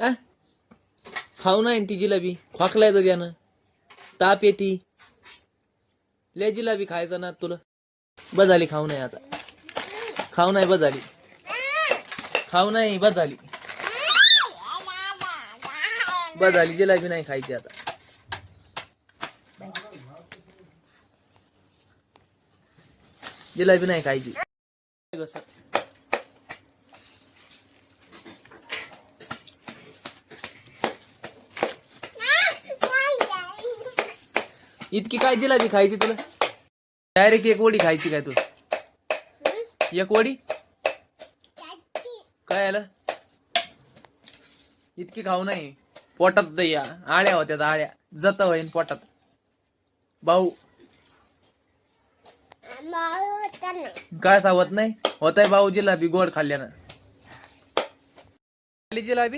आ खाऊ नाही ती जिलाबी खोकलाय तर त्यानं ताप येती ले जिलाबी खायचं ना तुला बस झाली खाऊ नाही आता खाऊ नाही बस झाली खाऊ नाही बस झाली बस झाली जिलाबी नाही खायची आता जिलाबी नाही खायची इतकी काय जिलाबी खायची तुला डायरेक्ट एक वडी खायची काय तू एक वडी काय आलं इतकी खाऊ नाही पोटात या आळ्या होत्या आळ्या जत होईन पोटात भाऊ काय सावत नाही होतय भाऊ जिलाबी गोड खाल्ल्यानं जिलाबी